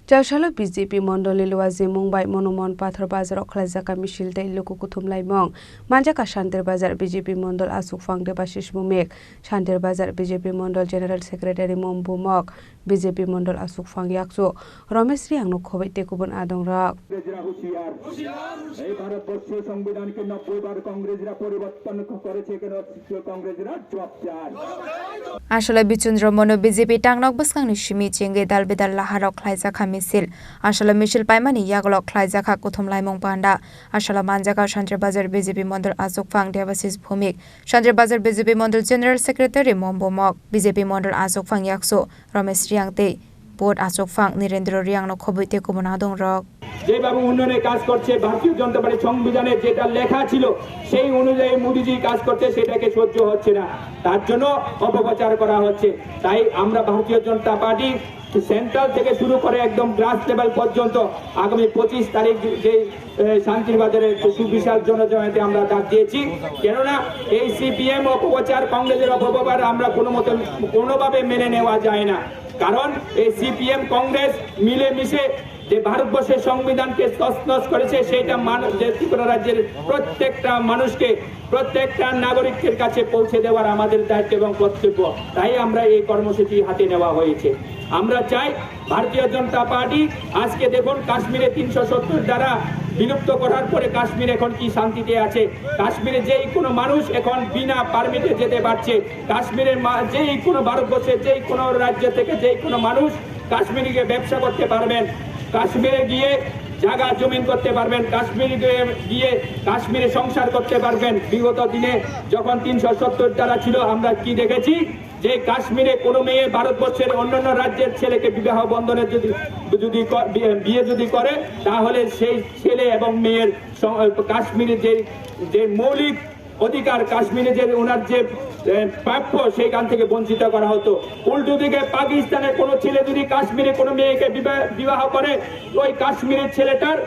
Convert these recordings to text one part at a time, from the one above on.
Jaushalo BJP Mondoli Luazi Mumbai Monument Pathar Bazar Okhlajaka Mishil Dei Luku Kuthum Laimong Manjaka Shantir Bazar BJP Mondol Asuk Fang Debashish Mumek Shantir Bazar BJP Mondol General Secretary Mombu Mok BJP Mondol Asuk Fang Yakso Ramesh Riang no Khobei Tekubun Adong Rak এই ভারতবর্ষের সংবিধানকে 90 বার কংগ্রেসরা পরিবর্তন করেছে কেন কংগ্রেসরা জবাব চায় আসলে বিচন্দ্র মনো BJP টাংনক বসকাংনি Simi চেঙ্গে দালবেদাল লাহারক খ্লাইজাখা মিছিল আসলে মিছিল পাইমানি ইয়াগলক খ্লাইজাখা কুথুম লাইমং পান্ডা আসলে মানজাকা শান্তির বাজার বিজেপি মন্ডল আসুক ফাং Debashis Bhowmik Shantir Bazar BJP mandal general secretary Mombu Mog BJP mandal আসুক ফাং ইয়াকসো রমেশ রিয়াংতে বোর্ড আসুক ফাং নীরেন্দ্র রিয়াংনো খবইতে কুমনা দং রক যেভাবে উন্নয়নের কাজ করছে ভারতীয় জনতা পার্টি সংবিধানে যেটা লেখা ছিল সেই অনুযায়ী মোদিজি কাজ করছে সেটাকে সহ্য হচ্ছে না তার জন্য অপপ্রচার করা হচ্ছে তাই আমরা ভারতীয় জনতা পার্টি সেন্ট্রাল থেকে শুরু করে একদম গ্রাস লেভেল পর্যন্ত আগামী 25 তারিখ যে শান্তির বাজারে সুবিশাল জনজমায়েতে আমরা ডাক দিয়েছি কেননা এই সিপিএম অপপ্রচার কংগ্রেসের অপপ্রচার আমরা কোনোভাবে মেনে নেওয়া যায় না কারণ এই সিপিএম কংগ্রেস মিলেমিশে যে ভারতবর্ষের সংবিধানকে তছনছ করেছে সেটা ত্রিপুরা রাজ্যের প্রত্যেকটা মানুষকে প্রত্যেকটা নাগরিকের কাছে পৌঁছে দেওয়ার আমাদের দায়িত্ব এবং কর্তব্য তাই আমরা এই কর্মসূচি হাতে নেওয়া হয়েছে আমরা চাই ভারতীয় জনতা পার্টি আজকে দেখুন কাশ্মীরে 370 দ্বারা বিলুপ্ত করার পরে কাশ্মীর এখন কি শান্তিতে আছে কাশ্মীরে যেই কোনো মানুষ এখন বিনা পারমিটে যেতে পারছে কাশ্মীরের যেই কোনো ভারতবর্ষের যেই কোনো রাজ্য থেকে যেই কোনো মানুষ কাশ্মীরে ব্যবসা করতে পারবেন কাশ্মীরে গিয়ে জায়গা জমিন করতে পারবেন কাশ্মীরে গিয়ে কাশ্মীরে সংসার করতে পারবেন বিগত দিনে যখন 370 দ্বারা ছিল আমরা কি দেখেছি যে কাশ্মীরে কোনো মেয়ে ভারতবর্ষের অন্যান্য রাজ্যের ছেলেকে বিবাহ বন্ধনের বিয়ে যদি করে তাহলে সেই ছেলে এবং মেয়ের কাশ্মীরে যে মৌলিক অধিকার কাশ্মীরে যে ওনার যে প্রাপ্য সেইখান থেকে বঞ্চিত করা হতো উল্টো দিকে পাকিস্তানের কোনো ছেলে যদি কাশ্মীরে কোনো মেয়েকে বিবাহ করে ওই কাশ্মীরের ছেলেটার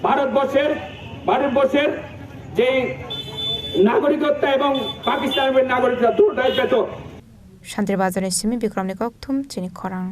ভারতবর্ষের যে নাগরিকত্ব এবং পাকিস্তানের নাগরিকত্ব দুটাই পেত শান্তির বাজারের সিমি বিক্রমনি কক্থুম চিনি খরাং